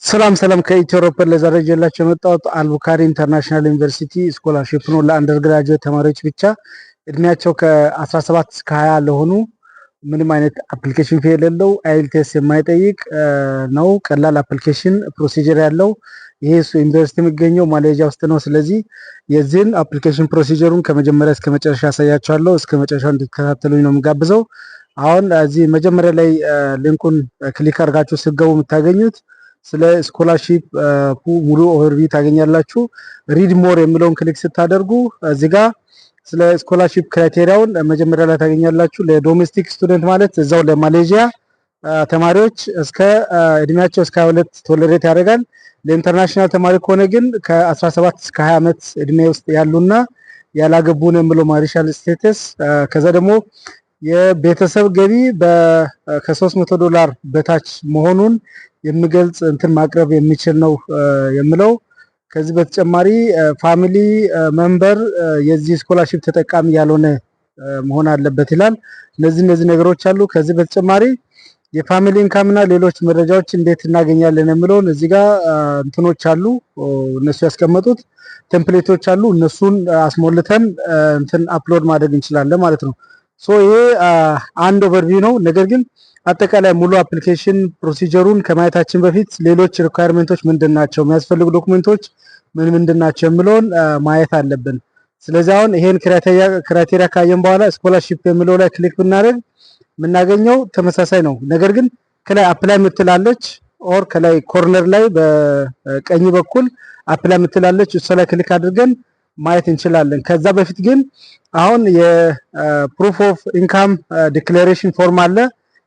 ሰላም ከኢትዮጵያ ለዛሬ ጀላችሁ የመጣሁት አልቡካሪ ኢንተርናሽናል ዩኒቨርሲቲ ስኮላርሺፕ ነው። ለአንደር ግራጁዌት ተማሪዎች ብቻ እድሜያቸው ከ17 እስከ 20 ለሆኑ ምንም አይነት አፕሊኬሽን ፊ የሌለው አይኤልቲኤስ የማይጠይቅ ነው። ቀላል አፕሊኬሽን ፕሮሲጀር ያለው ይሄ ዩኒቨርሲቲ የሚገኘው ማሌዥያ ውስጥ ነው። ስለዚህ የዚህን አፕሊኬሽን ፕሮሲጀሩን ከመጀመሪያ እስከ መጨረሻ ያሳያችኋለሁ። እስከ መጨረሻ እንድትከታተሉኝ ነው የምጋብዘው። አሁን እዚህ መጀመሪያ ላይ ሊንኩን ክሊክ አድርጋችሁ ስትገቡ የምታገኙት ስለ ስኮላርሺፕ ሙሉ ኦቨርቪው ታገኛላችሁ። ሪድ ሞር የሚለውን ክሊክ ስታደርጉ እዚህ ጋር ስለ ስኮላርሺፕ ክራይቴሪያውን መጀመሪያ ላይ ታገኛላችሁ። ለዶሜስቲክ ስቱደንት ማለት እዛው ለማሌዥያ ተማሪዎች እስከ እድሜያቸው እስከ 22 ቶለሬት ያደርጋል። ለኢንተርናሽናል ተማሪ ከሆነ ግን ከ17 እስከ 20 ዓመት እድሜ ውስጥ ያሉና ያላገቡ ነው የሚለው ማሪሻል ስቴተስ። ከዛ ደግሞ የቤተሰብ ገቢ ከ$300 በታች መሆኑን የሚገልጽ እንትን ማቅረብ የሚችል ነው የሚለው። ከዚህ በተጨማሪ ፋሚሊ ሜምበር የዚህ ስኮላርሺፕ ተጠቃሚ ያልሆነ መሆን አለበት ይላል። እነዚህ ነገሮች አሉ። ከዚህ በተጨማሪ የፋሚሊ ኢንካም እና ሌሎች መረጃዎች እንዴት እናገኛለን የሚለውን እዚህ ጋር እንትኖች አሉ። እነሱ ያስቀመጡት ቴምፕሌቶች አሉ። እነሱን አስሞልተን እንትን አፕሎድ ማድረግ እንችላለን ማለት ነው። ሶ ይሄ አንድ ኦቨርቪው ነው። ነገር ግን አጠቃላይ ሙሉ አፕሊኬሽን ፕሮሲጀሩን ከማየታችን በፊት ሌሎች ሪኳየርመንቶች ምንድናቸው፣ የሚያስፈልጉ ዶክመንቶች ምንድናቸው የሚለውን ማየት አለብን። ስለዚህ አሁን ይሄን ክራይቴሪያ ካየን በኋላ ስኮላርሺፕ የሚለው ላይ ክሊክ ብናደርግ የምናገኘው ተመሳሳይ ነው። ነገር ግን ከላይ አፕላይ ምትላለች ኦር ከላይ ኮርነር ላይ በቀኝ በኩል አፕላይ ምትላለች፣ እሷ ላይ ክሊክ አድርገን ማየት እንችላለን። ከዛ በፊት ግን አሁን የፕሩፍ ኦፍ ኢንካም ዲክሌሬሽን ፎርም አለ።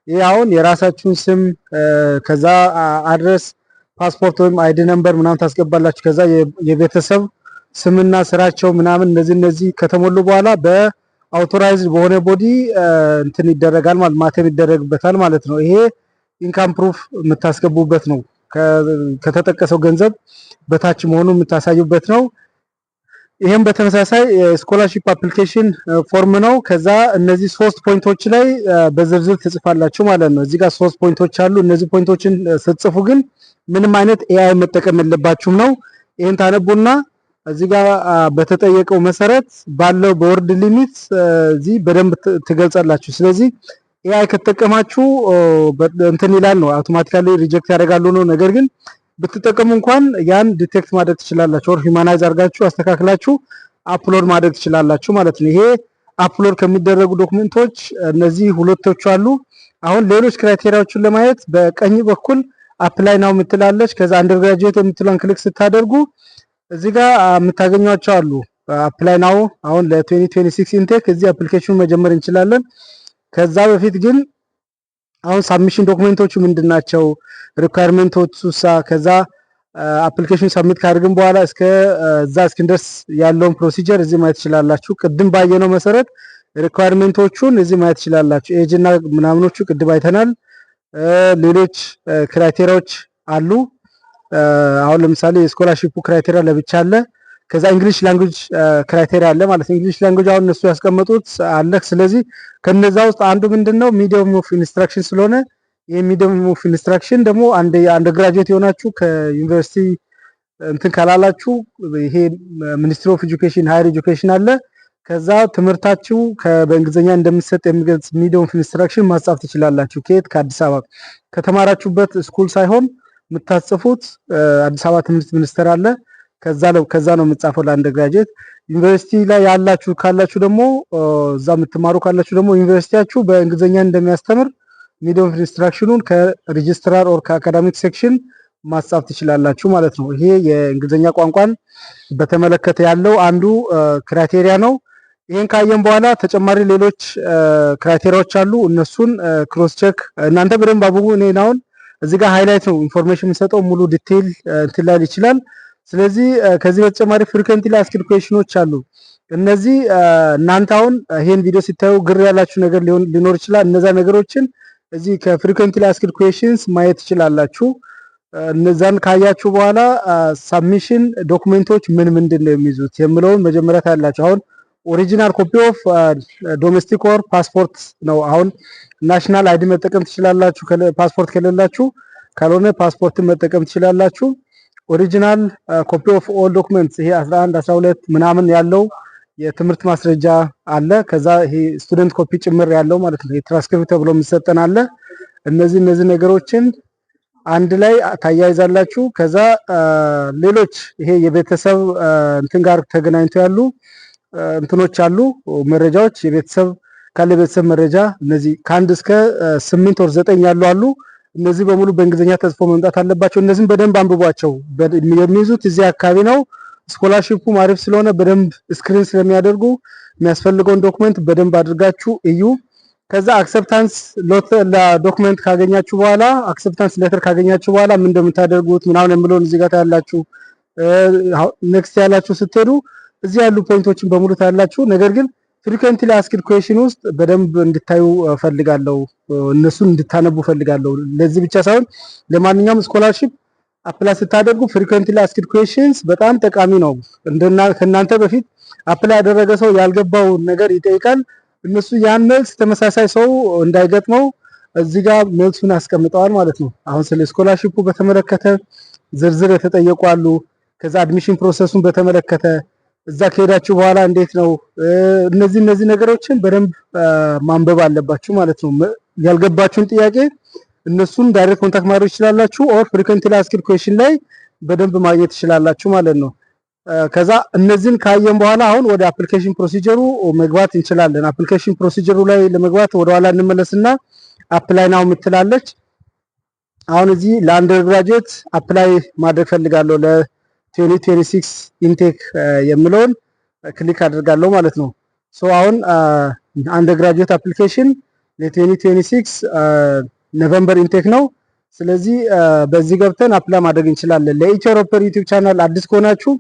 ይሄ አሁን የራሳችሁን ስም ከዛ አድረስ፣ ፓስፖርት ወይም አይዲ ነምበር ምናምን ታስገባላችሁ። ከዛ የቤተሰብ ስምና ስራቸው ምናምን እነዚህ ከተሞሉ በኋላ በአውቶራይዝድ በሆነ ቦዲ እንትን ይደረጋል ማለት ማተም ይደረግበታል ማለት ነው። ይሄ ኢንካም ፕሩፍ የምታስገቡበት ነው። ከተጠቀሰው ገንዘብ በታች መሆኑን የምታሳዩበት ነው። ይሄም በተመሳሳይ ስኮላርሺፕ አፕሊኬሽን ፎርም ነው። ከዛ እነዚህ 3 ፖይንቶች ላይ በዝርዝር ትጽፋላችሁ ማለት ነው። እዚህ ጋር 3 ፖይንቶች አሉ። እነዚህ ፖይንቶችን ስትጽፉ ግን ምንም አይነት ኤአይ መጠቀም የለባችሁም ነው። ይሄን ታነቡና እዚህ ጋር በተጠየቀው መሰረት ባለው በወርድ ሊሚት እዚህ በደንብ ትገልጻላችሁ። ስለዚህ ኤአይ ከተጠቀማችሁ እንትን ይላል ነው አውቶማቲካሊ ሪጀክት ያደርጋሉ ነው። ነገር ግን ብትጠቀሙ እንኳን ያን ዲቴክት ማድረግ ትችላላችሁ። ኦር ሂማናይዝ አድርጋችሁ አስተካክላችሁ አፕሎድ ማድረግ ትችላላችሁ ማለት ነው። ይሄ አፕሎድ ከሚደረጉ ዶክመንቶች እነዚህ ሁለቶቹ አሉ። አሁን ሌሎች ክራይቴሪያዎችን ለማየት በቀኝ በኩል አፕላይ ናው የምትላለች። ከዛ አንደርግራጁዌት የምትለውን ክሊክ ስታደርጉ እዚህ ጋር የምታገኟቸው አሉ። አፕላይ ናው አሁን ለ2026 ኢንቴክ እዚህ አፕሊኬሽኑን መጀመር እንችላለን። ከዛ በፊት ግን አሁን ሳብሚሽን ዶክመንቶቹ ምንድናቸው፣ ሪኳየርመንቶቹሳ፣ ከዛ አፕሊኬሽን ሰብሚት ካደረግን በኋላ እዛ እስክንደርስ ያለውን ፕሮሲጀር እዚህ ማየት ትችላላችሁ። ቅድም ባየነው መሰረት ሪኳየርመንቶቹን እዚህ ማየት ትችላላችሁ። ኤጅ እና ምናምኖቹ ቅድም አይተናል። ሌሎች ክራይቴሪያዎች አሉ። አሁን ለምሳሌ የስኮላርሺፑ ክራይቴሪያ ለብቻ አለ። ከዛ እንግሊሽ ላንጉጅ ክራይቴሪያ አለ ማለት ነው። እንግሊሽ ላንጉጅ አሁን እነሱ ያስቀመጡት አለ። ስለዚህ ከነዛ ውስጥ አንዱ ምንድነው ሚዲየም ኦፍ ኢንስትራክሽን ስለሆነ ይሄ ሚዲየም ኦፍ ኢንስትራክሽን ደግሞ አንድ ግራጁዌት የሆናችሁ ከዩኒቨርሲቲ እንትን ካላላችሁ ይሄ ሚኒስትሪ ኦፍ ኤጁኬሽን ሃየር ኤጁኬሽን አለ። ከዛ ትምህርታችሁ በእንግሊዝኛ እንደሚሰጥ የሚገልጽ ሚዲየም ኦፍ ኢንስትራክሽን ማጻፍ ትችላላችሁ። ከየት ከአዲስ አበባ ከተማራችሁበት ስኩል ሳይሆን የምታጽፉት አዲስ አበባ ትምህርት ሚኒስቴር አለ። ከዛ ነው የምጻፈው ለአንደር ግራጁዌት። ዩኒቨርሲቲ ላይ ያላችሁ ካላችሁ ደግሞ እዛ የምትማሩ ካላችሁ ደግሞ ዩኒቨርሲቲያችሁ በእንግሊዝኛ እንደሚያስተምር ሚዲየም ኦፍ ኢንስትራክሽኑን ከሬጂስትራር ኦር ከአካዳሚክ ሴክሽን ማጻፍ ትችላላችሁ ማለት ነው። ይሄ የእንግሊዝኛ ቋንቋን በተመለከተ ያለው አንዱ ክራይቴሪያ ነው። ይሄን ካየን በኋላ ተጨማሪ ሌሎች ክራይቴሪያዎች አሉ። እነሱን ክሮስ ቼክ እናንተ በደንብ አብቡ። እኔ አሁን እዚህ ጋር ሃይላይት ነው ኢንፎርሜሽን የምሰጠው፣ ሙሉ ዲቴይል እንትን ላይ ይችላል። ስለዚህ ከዚህ በተጨማሪ ፍሪኩዌንትሊ አስክድ ኩዌሽኖች አሉ። እነዚህ እናንተ አሁን ይሄን ቪዲዮ ሲታዩ ግር ያላችሁ ነገር ሊኖር ይችላል። እነዛ ነገሮችን እዚህ ከፍሪኩዌንትሊ አስክድ ኩዌሽንስ ማየት ትችላላችሁ። እነዛን ካያችሁ በኋላ ሳብሚሽን ዶክመንቶች ምንድን ነው የሚይዙት የሚለውን መጀመሪያ ታያላችሁ። አሁን ኦሪጂናል ኮፒ ኦፍ ዶሜስቲክ ኦር ፓስፖርት ነው። አሁን ናሽናል አይዲ መጠቀም ትችላላችሁ ፓስፖርት ከሌላችሁ። ካልሆነ ፓስፖርትን መጠቀም ትችላላችሁ። ኦሪጂናል ኮፒ ኦፍ ኦል ዶክመንትስ ይሄ 11 12 ምናምን ያለው የትምህርት ማስረጃ አለ። ከዛ ይሄ ስቱደንት ኮፒ ጭምር ያለው ማለት ነው። የትራንስክሪፕት ተብሎ የሚሰጠን አለ። እነዚህ ነገሮችን አንድ ላይ ታያይዛላችሁ። ከዛ ሌሎች ይሄ የቤተሰብ እንትን ጋር ተገናኝቶ ያሉ እንትኖች አሉ መረጃዎች የቤተሰብ ካለ ቤተሰብ መረጃ እነዚህ ከአንድ እስከ 8 ወር 9 ያሉ አሉ። እነዚህ በሙሉ በእንግሊዝኛ ተጽፎ መምጣት አለባቸው። እነዚህም በደንብ አንብቧቸው። የሚይዙት እዚህ አካባቢ ነው። ስኮላርሺፑ አሪፍ ስለሆነ በደንብ ስክሪን ስለሚያደርጉ የሚያስፈልገውን ዶክመንት በደንብ አድርጋችሁ እዩ። ከዛ አክሰፕታንስ ዶክመንት ካገኛችሁ በኋላ አክሰፕታንስ ሌተር ካገኛችሁ በኋላ ምን እንደምታደርጉት ምናምን የምለውን እዚህ ጋር ታያላችሁ። ኔክስት ያላችሁ ስትሄዱ እዚህ ያሉ ፖይንቶችን በሙሉ ታያላችሁ። ነገር ግን ፍሪኩዌንትሊ አስክድ ኩዌሽን ውስጥ በደንብ እንድታዩ ፈልጋለሁ፣ እነሱን እንድታነቡ ፈልጋለሁ። ለዚህ ብቻ ሳይሆን ለማንኛውም ስኮላርሺፕ አፕላይ ስታደርጉ ፍሪኩዌንትሊ አስክድ ኩዌሽንስ በጣም ጠቃሚ ነው። ከእናንተ በፊት አፕላይ ያደረገ ሰው ያልገባው ነገር ይጠይቃል። እነሱ ያን መልስ ተመሳሳይ ሰው እንዳይገጥመው እዚህ ጋር መልሱን አስቀምጠዋል ማለት ነው። አሁን ስለ ስኮላርሺፑ በተመለከተ ዝርዝር የተጠየቁ አሉ። ከዛ አድሚሽን ፕሮሰሱን በተመለከተ እዛ ከሄዳችሁ በኋላ እንዴት ነው እነዚህ ነገሮችን በደንብ ማንበብ አለባችሁ ማለት ነው። ያልገባችሁን ጥያቄ እነሱን ዳይሬክት ኮንታክት ማድረግ ትችላላችሁ። ኦር ፍሪኩዌንትሊ አስክድ ኩዌሽን ላይ በደንብ ማግኘት ትችላላችሁ ማለት ነው። ከዛ እነዚህን ካየን በኋላ አሁን ወደ አፕሊኬሽን ፕሮሲጀሩ መግባት እንችላለን። አፕሊኬሽን ፕሮሲጀሩ ላይ ለመግባት ወደ ኋላ እንመለስና አፕላይ ናው የምትላለች። አሁን እዚህ ለአንደርግራጁዌት አፕላይ ማድረግ ፈልጋለሁ ለ2026 ኢንቴክ የምለውን ክሊክ አድርጋለሁ ማለት ነው። ሶ አሁን አንደርግራጁዌት አፕሊኬሽን ለ2026 ኖቬምበር ኢንቴክ ነው። ስለዚህ በዚህ ገብተን አፕላይ ማድረግ እንችላለን። ለኢትዮ ሮፐር ዩቲዩብ ቻናል አዲስ ከሆናችሁ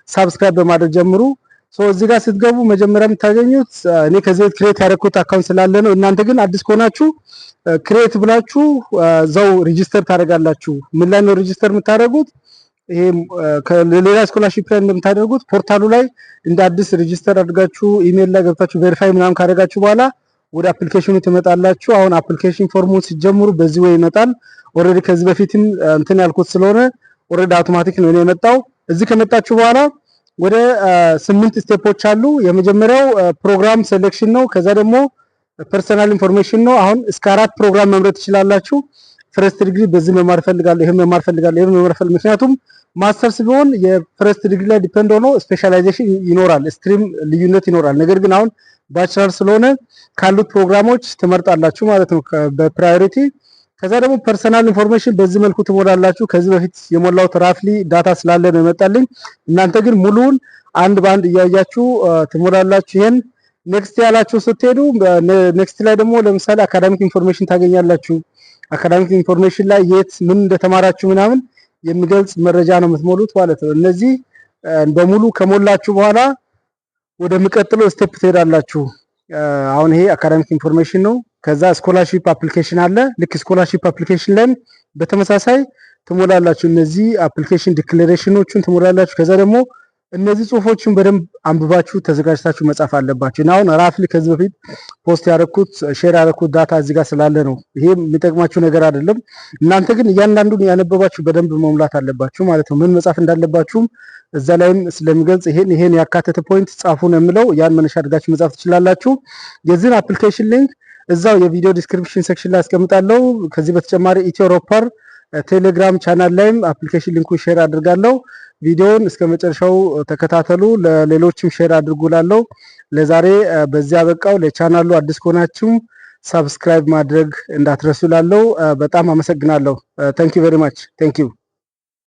ሳብስክራይብ በማድረግ ጀምሩ። ሶ እዚህ ጋር ስትገቡ መጀመሪያ የምታገኙት እኔ ከዚህ በፊት ክሬት ያደረኩት አካውንት ስላለ ነው። እናንተ ግን አዲስ ከሆናችሁ ክሬት ብላችሁ እዛው ሬጂስተር ታደርጋላችሁ። ምን ላይ ነው ሬጂስተር የምታደርጉት? ይሄ ከሌላ ስኮላርሺፕ ላይ እንደምታደርጉት ፖርታሉ ላይ እንደ አዲስ ሬጂስተር አድርጋችሁ ኢሜል ላይ ገብታችሁ ቬሪፋይ ምናምን ካደረጋችሁ በኋላ ወደ አፕሊኬሽኑ ትመጣላችሁ። አሁን አፕሊኬሽን ፎርሙን ሲጀምሩ በዚህ ወይ ይመጣል። ኦሬዲ ከዚህ በፊትም እንትን ያልኩት ስለሆነ ኦሬዲ አውቶማቲክ ነው የመጣው። እዚህ ከመጣችሁ በኋላ ወደ 8 ስቴፖች አሉ። የመጀመሪያው ፕሮግራም ሴሌክሽን ነው። ከዛ ደግሞ ፐርሰናል ኢንፎርሜሽን ነው። አሁን እስከ 4 ፕሮግራም መምረጥ ትችላላችሁ። ፈርስት ዲግሪ በዚህ መማር ፈልጋለሁ፣ ይሄን መማር ፈልጋለሁ፣ ይሄን መማር ፈልጋለሁ። ምክንያቱም ማስተርስ ቢሆን የፈርስት ዲግሪ ላይ ዲፔንድ ሆኖ ስፔሻላይዜሽን ይኖራል፣ ስትሪም ልዩነት ይኖራል። ነገር ግን አሁን ባችለር ስለሆነ ካሉት ፕሮግራሞች ትመርጣላችሁ ማለት ነው በፕራዮሪቲ። ከዛ ደግሞ ፐርሰናል ኢንፎርሜሽን በዚህ መልኩ ትሞላላችሁ። ከዚህ በፊት የሞላሁት ራፍሊ ዳታ ስላለ ነው የመጣልኝ። እናንተ ግን ሙሉውን አንድ ባንድ እያያችሁ ትሞላላችሁ። ይሄን ኔክስት ያላችሁ ስትሄዱ ኔክስት ላይ ደግሞ ለምሳሌ አካዳሚክ ኢንፎርሜሽን ታገኛላችሁ። አካዳሚክ ኢንፎርሜሽን ላይ የት ምን እንደተማራችሁ ምናምን የሚገልጽ መረጃ ነው የምትሞሉት ማለት ነው። እነዚህ በሙሉ ከሞላችሁ በኋላ ወደ የሚቀጥለው ስቴፕ ትሄዳላችሁ። አሁን ይሄ አካዳሚክ ኢንፎርሜሽን ነው። ከዛ ስኮላርሺፕ አፕሊኬሽን አለ። ልክ ስኮላርሺፕ አፕሊኬሽን ላይ በተመሳሳይ ትሞላላችሁ። እነዚህ አፕሊኬሽን ዲክሌሬሽኖችን ትሞላላችሁ። ከዛ ደግሞ እነዚህ ጽሁፎችን በደንብ አንብባችሁ ተዘጋጅታችሁ መጻፍ አለባችሁ። እና አሁን ራፍሊ ከዚህ በፊት ፖስት ያደረኩት ሼር ያደረኩት ዳታ እዚህ ጋር ስላለ ነው። ይሄ የሚጠቅማችሁ ነገር አይደለም። እናንተ ግን እያንዳንዱን ያነበባችሁ በደንብ መሙላት አለባችሁ ማለት ነው። ምን መጻፍ እንዳለባችሁም እዛ ላይም ስለሚገልጽ ይሄን ያካተተ ፖይንት ጻፉ ነው የምለው። ያን መነሻ አድርጋችሁ መጻፍ ትችላላችሁ። የዚህን አፕሊኬሽን ሊንክ እዛው የቪዲዮ ዲስክሪፕሽን ሴክሽን ላይ አስቀምጣለሁ። ከዚህ በተጨማሪ ኢትዮ ሮፐር ቴሌግራም ቻናል ላይም አፕሊኬሽን ሊንኩን ሼር አድርጋለሁ። ቪዲዮውን እስከ መጨረሻው ተከታተሉ፣ ለሌሎችም ሼር አድርጉላለሁ። ለዛሬ በዚያ በቃው። ለቻናሉ አዲስ ከሆናችሁ ሰብስክራይብ ማድረግ እንዳትረሱ ላለው በጣም አመሰግናለሁ። ታንክ ዩ ቬሪ ማች። ታንክ ዩ